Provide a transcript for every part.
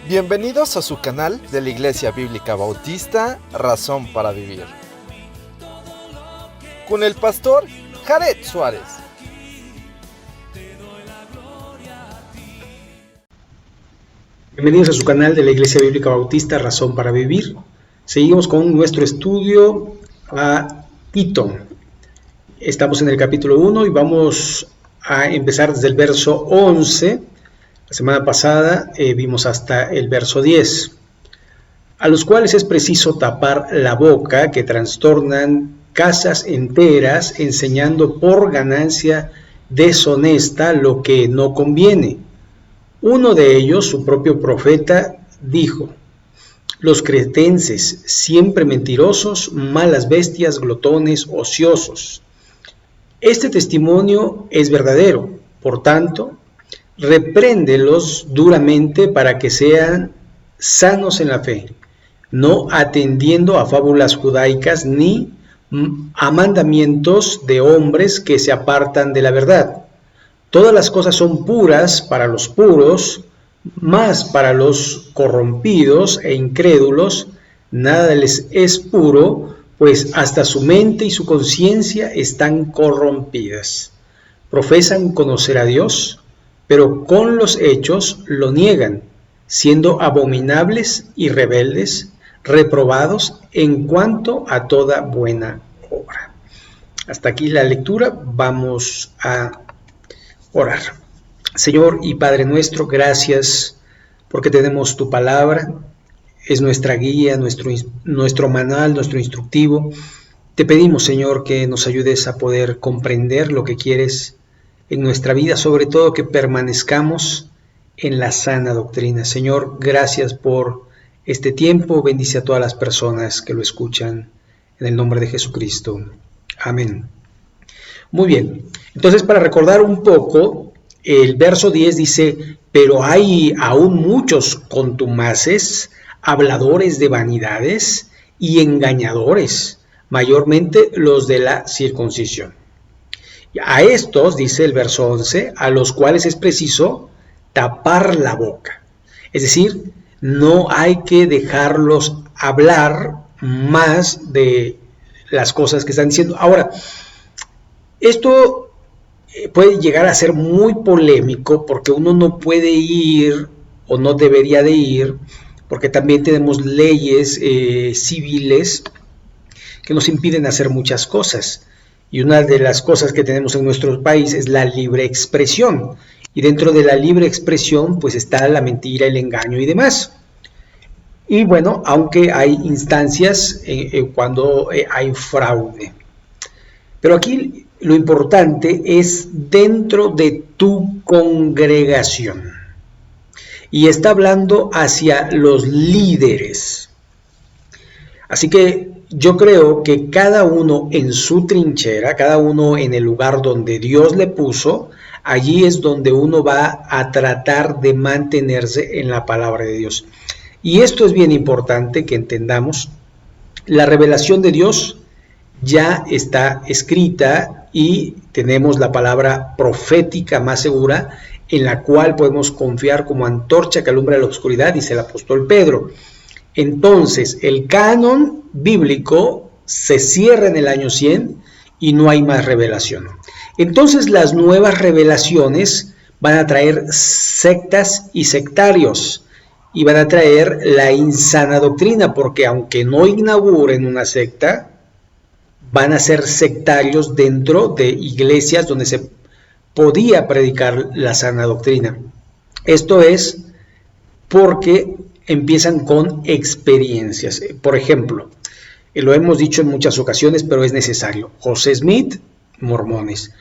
Bienvenidos a su canal de la Iglesia Bíblica Bautista, Razón para Vivir, con el pastor Jared Suárez. Bienvenidos a su canal de la Iglesia Bíblica Bautista, Razón para Vivir. Seguimos con nuestro estudio a Tito. Estamos en el capítulo 1 y vamos a empezar desde el verso 11. La semana pasada vimos hasta el verso 10. A los cuales es preciso tapar la boca, que trastornan casas enteras, enseñando por ganancia deshonesta lo que no conviene. Uno de ellos, su propio profeta, dijo: los cretenses, siempre mentirosos, malas bestias, glotones, ociosos. Este testimonio es verdadero, por tanto, repréndelos duramente para que sean sanos en la fe, no atendiendo a fábulas judaicas ni a mandamientos de hombres que se apartan de la verdad. Todas las cosas son puras para los puros, mas para los corrompidos e incrédulos nada les es puro, pues hasta su mente y su conciencia están corrompidas. Profesan conocer a Dios, pero con los hechos lo niegan, siendo abominables y rebeldes, reprobados en cuanto a toda buena obra. Hasta aquí la lectura. Vamos a orar. Señor y Padre nuestro, gracias porque tenemos tu palabra, es nuestra guía, nuestro manual, nuestro instructivo. Te pedimos, Señor, que nos ayudes a poder comprender lo que quieres en nuestra vida, sobre todo que permanezcamos en la sana doctrina. Señor, gracias por este tiempo, bendice a todas las personas que lo escuchan, en el nombre de Jesucristo. Amén. Muy bien, entonces para recordar un poco, el verso 10 dice: pero hay aún muchos contumaces, habladores de vanidades y engañadores, mayormente los de la circuncisión. A estos, dice el verso 11, a los cuales es preciso tapar la boca. Es decir, no hay que dejarlos hablar más de las cosas que están diciendo. Ahora, esto puede llegar a ser muy polémico porque uno no puede ir o no debería de ir, porque también tenemos leyes civiles que nos impiden hacer muchas cosas. Y una de las cosas que tenemos en nuestro país es la libre expresión. Y dentro de la libre expresión pues está la mentira, el engaño y demás. Y bueno, aunque hay instancias cuando hay fraude. Pero aquí lo importante es dentro de tu congregación. Y está hablando hacia los líderes. Así que yo creo que cada uno en su trinchera, cada uno en el lugar donde Dios le puso, allí es donde uno va a tratar de mantenerse en la palabra de Dios. Y esto es bien importante que entendamos. La revelación de Dios ya está escrita y tenemos la palabra profética más segura en la cual podemos confiar como antorcha que alumbra la oscuridad, dice el apóstol Pedro. Entonces, el canon bíblico se cierra en el año 100 y no hay más revelación. Entonces, las nuevas revelaciones van a traer sectas y sectarios y van a traer la insana doctrina, porque aunque no inauguren una secta, van a ser sectarios dentro de iglesias donde se podía predicar la sana doctrina. Esto es porque empiezan con experiencias. Por ejemplo, lo hemos dicho en muchas ocasiones, pero es necesario. José Smith, mormones.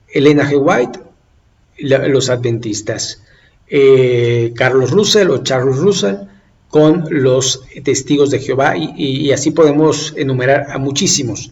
Elena G. White, los adventistas. Carlos Russell o Charles Russell con los testigos de Jehová y así podemos enumerar a muchísimos.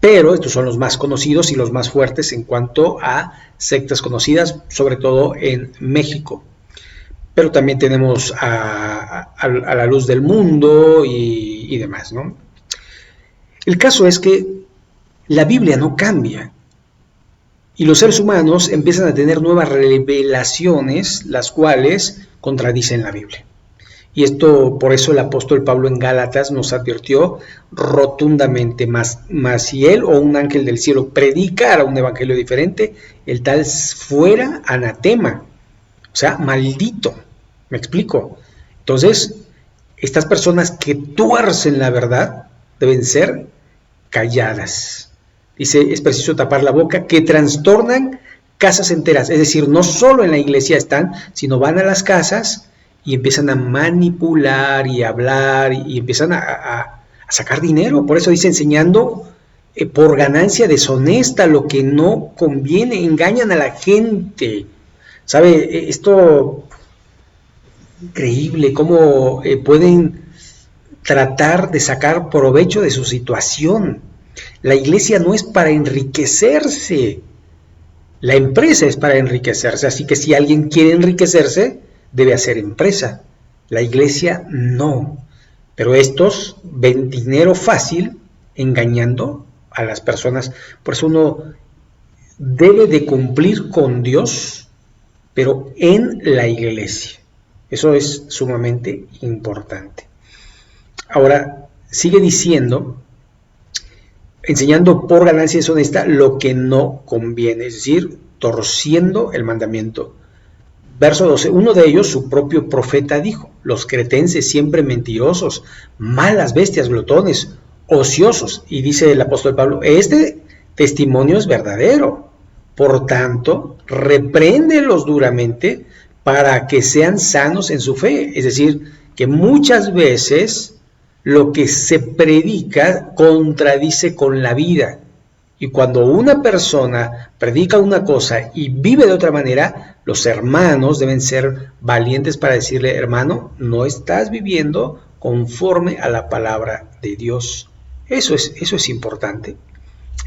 Pero estos son los más conocidos y los más fuertes en cuanto a sectas conocidas, sobre todo en México. Pero también tenemos a la luz del mundo y demás, ¿no? El caso es que la Biblia no cambia. Y los seres humanos empiezan a tener nuevas revelaciones, las cuales contradicen la Biblia. Y esto, por eso el apóstol Pablo en Gálatas nos advirtió rotundamente, más si él o un ángel del cielo predicara un evangelio diferente, el tal fuera anatema, o sea, maldito. ¿Me explico? Entonces, estas personas que tuercen la verdad deben ser calladas. Dice, es preciso tapar la boca, que trastornan casas enteras. Es decir, no solo en la iglesia están, sino van a las casas y empiezan a manipular y a hablar y empiezan a sacar dinero. Por eso dice, enseñando por ganancia deshonesta lo que no conviene, engañan a la gente. ¿Sabe? Esto increíble, cómo pueden tratar de sacar provecho de su situación. La iglesia no es para enriquecerse, la empresa es para enriquecerse, así que si alguien quiere enriquecerse, debe hacer empresa. La iglesia no, pero estos ven dinero fácil engañando a las personas. Por eso uno debe de cumplir con Dios, pero en la iglesia. Eso es sumamente importante. Ahora, sigue diciendo, enseñando por ganancia deshonesta lo que no conviene, es decir, torciendo el mandamiento. Verso 12, uno de ellos, su propio profeta, dijo, los cretenses siempre mentirosos, malas bestias, glotones, ociosos. Y dice el apóstol Pablo, este testimonio es verdadero. Por tanto, repréndelos duramente para que sean sanos en su fe. Es decir, que muchas veces lo que se predica contradice con la vida. Y cuando una persona predica una cosa y vive de otra manera, los hermanos deben ser valientes para decirle, hermano, no estás viviendo conforme a la palabra de Dios. Eso es importante.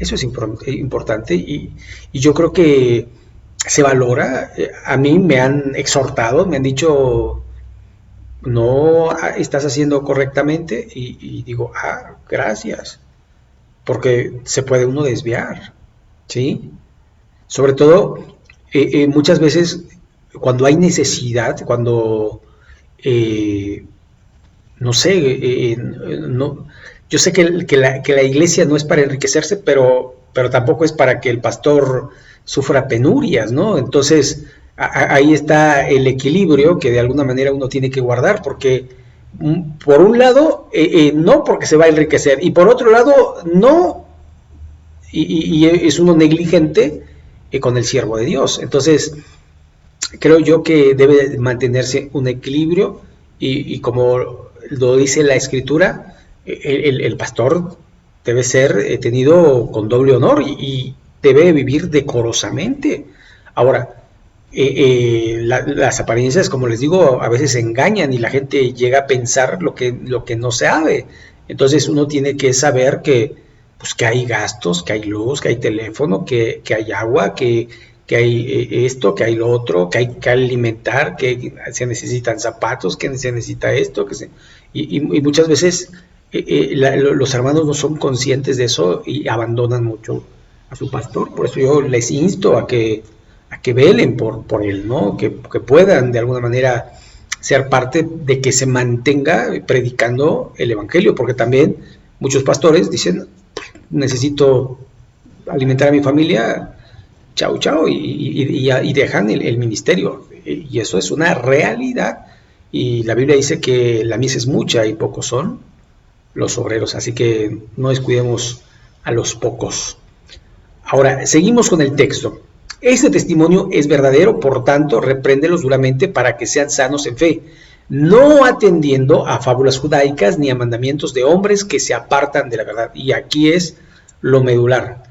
Eso es importante y yo creo que se valora. A mí me han exhortado, me han dicho, no estás haciendo correctamente, y digo, gracias, porque se puede uno desviar, ¿sí? Sobre todo, muchas veces cuando hay necesidad, cuando, no sé, no, yo sé que la iglesia no es para enriquecerse, pero tampoco es para que el pastor sufra penurias, ¿no? Entonces, ahí está el equilibrio que de alguna manera uno tiene que guardar, porque por un lado, no porque se va a enriquecer, y por otro lado, no, y es uno negligente con el siervo de Dios. Entonces, creo yo que debe mantenerse un equilibrio, y como lo dice la Escritura, el pastor debe ser tenido con doble honor y debe vivir decorosamente. Ahora, las apariencias, como les digo, a veces engañan y la gente llega a pensar lo que no sabe. Entonces uno tiene que saber que hay gastos, que hay luz, que hay teléfono, que hay agua, que hay esto, que hay lo otro, que hay que alimentar, que se necesitan zapatos, que se necesita esto, y muchas veces los hermanos no son conscientes de eso y abandonan mucho a su pastor. Por eso yo les insto a que velen por él, ¿no? Que puedan de alguna manera ser parte de que se mantenga predicando el evangelio, porque también muchos pastores dicen, necesito alimentar a mi familia, chao, y dejan el ministerio, y eso es una realidad, y la Biblia dice que la mies es mucha y pocos son los obreros, así que no descuidemos a los pocos. Ahora, seguimos con el texto. Este testimonio es verdadero, por tanto, repréndelos duramente para que sean sanos en fe, no atendiendo a fábulas judaicas ni a mandamientos de hombres que se apartan de la verdad. Y aquí es lo medular.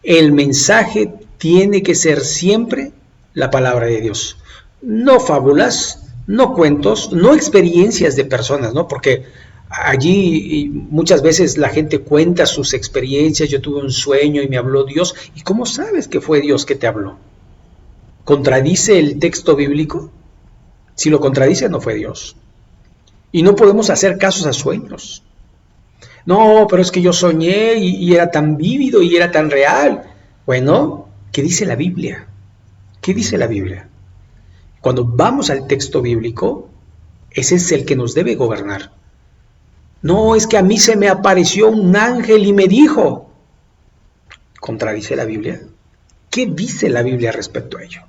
El mensaje tiene que ser siempre la palabra de Dios. No fábulas, no cuentos, no experiencias de personas, ¿no? Porque allí muchas veces la gente cuenta sus experiencias. Yo tuve un sueño y me habló Dios. ¿Y cómo sabes que fue Dios que te habló? ¿Contradice el texto bíblico? Si lo contradice, no fue Dios. Y no podemos hacer casos a sueños. No, pero es que yo soñé y era tan vívido y era tan real. Bueno, ¿Qué dice la Biblia? ¿Qué dice la Biblia? Cuando vamos al texto bíblico, ese es el que nos debe gobernar. No, es que a mí se me apareció un ángel y me dijo. ¿Contradice la Biblia? ¿Qué dice la Biblia respecto a ello?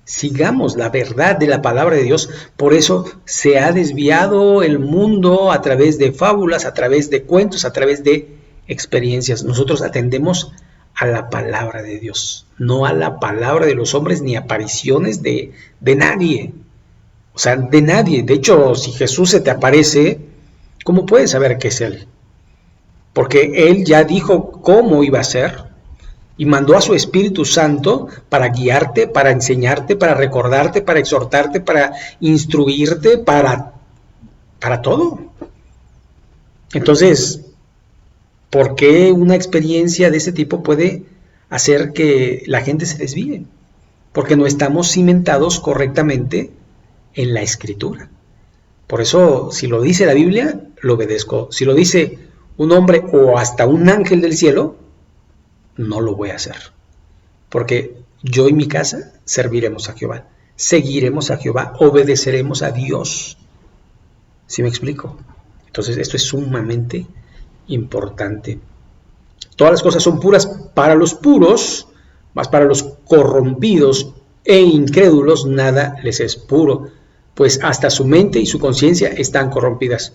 Sigamos la verdad de la palabra de Dios. Por eso se ha desviado el mundo a través de fábulas, a través de cuentos, a través de experiencias. Nosotros atendemos a la palabra de Dios, no a la palabra de los hombres ni apariciones de nadie. O sea, de nadie. De hecho, si Jesús se te aparece, ¿cómo puedes saber que es Él? Porque Él ya dijo cómo iba a ser y mandó a su Espíritu Santo para guiarte, para enseñarte, para recordarte, para exhortarte, para instruirte, para todo. Entonces, ¿por qué una experiencia de ese tipo puede hacer que la gente se desvíe? Porque no estamos cimentados correctamente en la Escritura. Por eso, si lo dice la Biblia, lo obedezco. Si lo dice un hombre o hasta un ángel del cielo, no lo voy a hacer. Porque yo y mi casa serviremos a Jehová. Seguiremos a Jehová, obedeceremos a Dios. ¿Sí me explico? Entonces, esto es sumamente importante. Todas las cosas son puras para los puros, mas para los corrompidos e incrédulos nada les es puro, pues hasta su mente y su conciencia están corrompidas.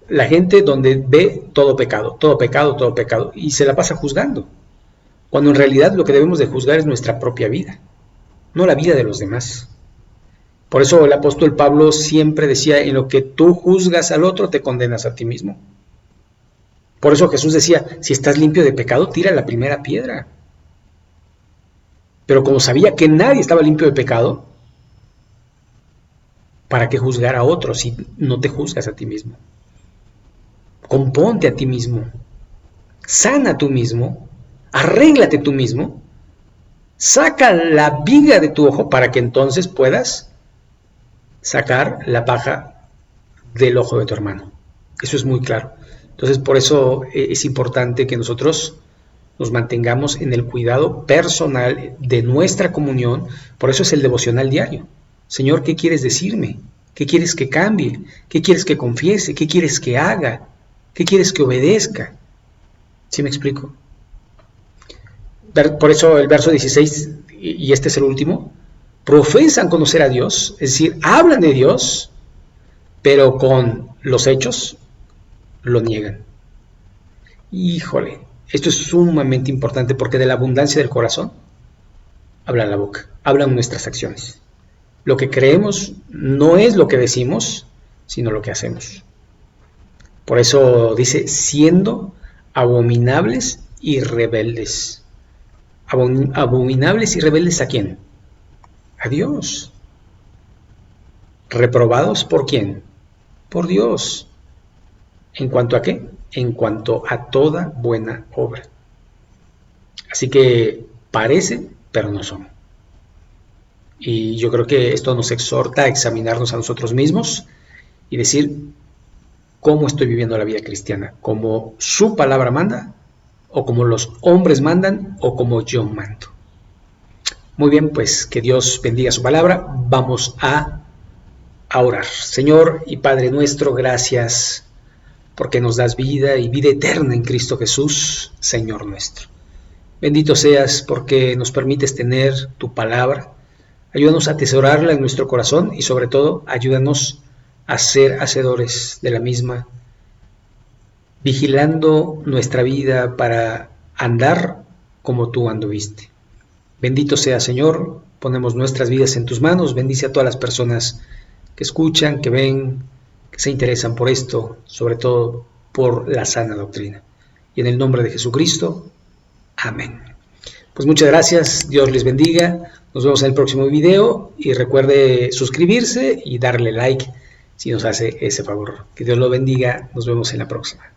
La gente donde ve todo pecado, todo pecado, todo pecado, y se la pasa juzgando, cuando en realidad lo que debemos de juzgar es nuestra propia vida, no la vida de los demás. Por eso el apóstol Pablo siempre decía, en lo que tú juzgas al otro, te condenas a ti mismo. Por eso Jesús decía, si estás limpio de pecado, tira la primera piedra. Pero como sabía que nadie estaba limpio de pecado, ¿para qué juzgar a otros si no te juzgas a ti mismo? Componte a ti mismo, sana tú mismo, arréglate tú mismo, saca la viga de tu ojo para que entonces puedas sacar la paja del ojo de tu hermano. Eso es muy claro. Entonces, por eso es importante que nosotros nos mantengamos en el cuidado personal de nuestra comunión. Por eso es el devocional diario. Señor, ¿qué quieres decirme? ¿Qué quieres que cambie? ¿Qué quieres que confiese? ¿Qué quieres que haga? ¿Qué quieres que obedezca? ¿Sí me explico? Por eso el verso 16, y este es el último, profesan conocer a Dios, es decir, hablan de Dios, pero con los hechos lo niegan. Híjole, esto es sumamente importante porque de la abundancia del corazón habla la boca, hablan nuestras acciones. Lo que creemos no es lo que decimos, sino lo que hacemos. Por eso dice, siendo abominables y rebeldes. ¿Abominables y rebeldes a quién? A Dios. ¿Reprobados por quién? Por Dios. ¿En cuanto a qué? En cuanto a toda buena obra. Así que parece, pero no son. Y yo creo que esto nos exhorta a examinarnos a nosotros mismos y decir, ¿cómo estoy viviendo la vida cristiana? ¿Como su palabra manda? ¿O como los hombres mandan? ¿O como yo mando? Muy bien, pues que Dios bendiga su palabra. Vamos a orar. Señor y Padre nuestro, gracias porque nos das vida y vida eterna en Cristo Jesús, Señor nuestro. Bendito seas porque nos permites tener tu palabra. Ayúdanos a atesorarla en nuestro corazón y sobre todo ayúdanos a ser hacedores de la misma, vigilando nuestra vida para andar como tú anduviste. Bendito sea, Señor, ponemos nuestras vidas en tus manos. Bendice a todas las personas que escuchan, que ven, que se interesan por esto, sobre todo por la sana doctrina. Y en el nombre de Jesucristo, amén. Pues muchas gracias, Dios les bendiga. Nos vemos en el próximo video y recuerde suscribirse y darle like si nos hace ese favor. Que Dios lo bendiga. Nos vemos en la próxima.